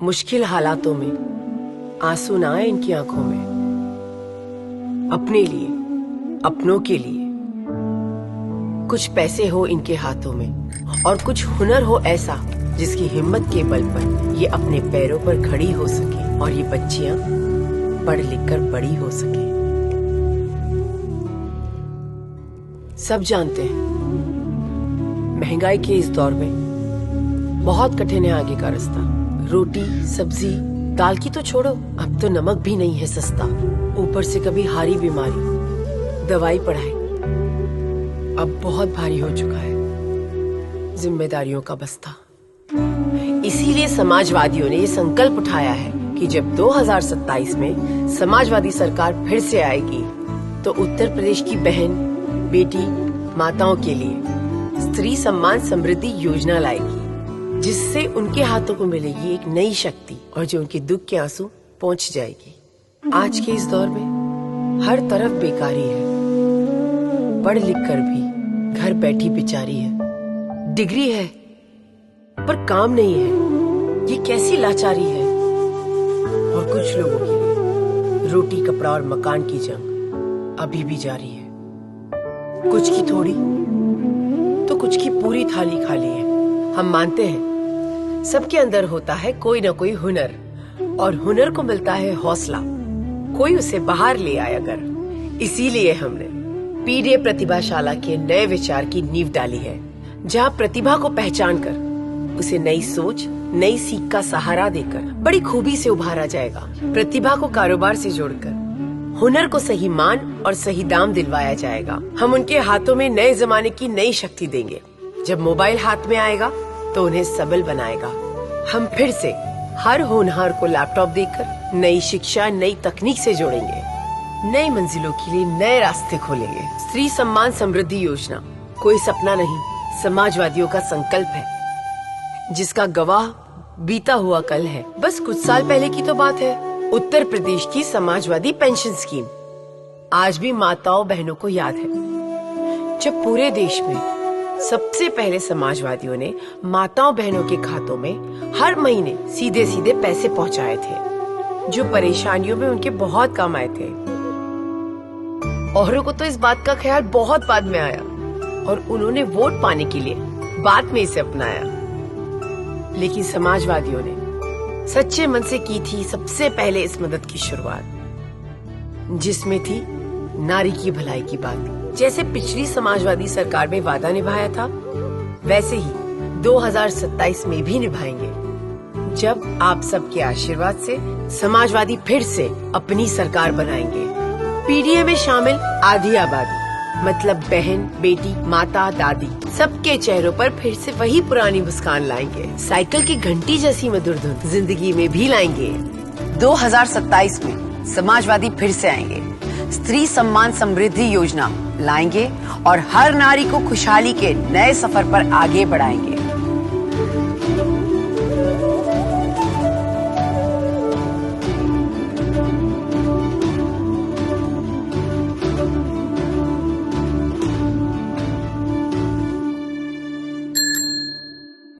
मुश्किल हालातों में आंसू ना आए इनकी आंखों में। अपने लिए, अपनों के लिए कुछ पैसे हो इनके हाथों में और कुछ हुनर हो ऐसा जिसकी हिम्मत के बल पर ये अपने पैरों पर खड़ी हो सके और ये बच्चियां पढ़ लिख कर बड़ी हो सके। सब जानते हैं महंगाई के इस दौर में बहुत कठिन है आगे का रास्ता। रोटी, सब्जी, दाल की तो छोड़ो, अब तो नमक भी नहीं है सस्ता। ऊपर से कभी हारी बीमारी, दवाई पढ़ाई, अब बहुत भारी हो चुका है जिम्मेदारियों का बस्ता। इसीलिए समाजवादियों ने ये संकल्प उठाया है कि जब 2027 में समाजवादी सरकार फिर से आएगी तो उत्तर प्रदेश की बहन, बेटी, माताओं के लिए स्त्री सम्मान समृद्धि योजना लाएगी, जिससे उनके हाथों को मिलेगी एक नई शक्ति और जो उनके दुख के आंसू पहुंच जाएगी। आज के इस दौर में हर तरफ बेकारी है, पढ़ लिख कर भी घर बैठी बेचारी है। डिग्री है पर काम नहीं है, ये कैसी लाचारी है। और कुछ लोगों के लिए रोटी, कपड़ा और मकान की जंग अभी भी जारी है। कुछ की थोड़ी तो कुछ की पूरी थाली खाली है। हम मानते हैं सबके अंदर होता है कोई ना कोई हुनर और हुनर को मिलता है हौसला, कोई उसे बाहर ले आए अगर। इसीलिए हमने पीडीए प्रतिभाशाला के नए विचार की नींव डाली है, जहां प्रतिभा को पहचान कर उसे नई सोच, नई सीख का सहारा देकर बड़ी खूबी से उभारा जाएगा। प्रतिभा को कारोबार से जोड़कर हुनर को सही मान और सही दाम दिलवाया जाएगा। हम उनके हाथों में नए जमाने की नई शक्ति देंगे। जब मोबाइल हाथ में आएगा तो उन्हें सबल बनाएगा। हम फिर से हर होनहार को लैपटॉप देकर नई शिक्षा, नई तकनीक से जोड़ेंगे। नई मंजिलों के लिए नए रास्ते खोलेंगे। स्त्री सम्मान समृद्धि योजना कोई सपना नहीं, समाजवादियों का संकल्प है, जिसका गवाह बीता हुआ कल है। बस कुछ साल पहले की तो बात है। उत्तर प्रदेश की समाजवादी पेंशन स्कीम आज भी माताओं बहनों को याद है, जब पूरे देश में सबसे पहले समाजवादियों ने माताओं बहनों के खातों में हर महीने सीधे सीधे पैसे पहुंचाए थे, जो परेशानियों में उनके बहुत काम आए थे। औरों को तो इस बात का ख्याल बहुत बाद में आया और उन्होंने वोट पाने के लिए बाद में इसे अपनाया। लेकिन समाजवादियों ने सच्चे मन से की थी सबसे पहले इस मदद की शुरुआत, जिसमें थी नारी की भलाई की बात। जैसे पिछली समाजवादी सरकार में वादा निभाया था, वैसे ही 2027 में भी निभाएंगे, जब आप सबके आशीर्वाद से समाजवादी फिर से अपनी सरकार बनाएंगे। पीडीए में शामिल आधी आबादी मतलब बहन, बेटी, माता, दादी, सबके चेहरों पर फिर से वही पुरानी मुस्कान लाएंगे। साइकिल की घंटी जैसी मधुर धुन जिंदगी में भी लाएंगे। 2027 में समाजवादी फिर से आएंगे, स्त्री सम्मान समृद्धि योजना लाएंगे और हर नारी को खुशहाली के नए सफर पर आगे बढ़ाएंगे।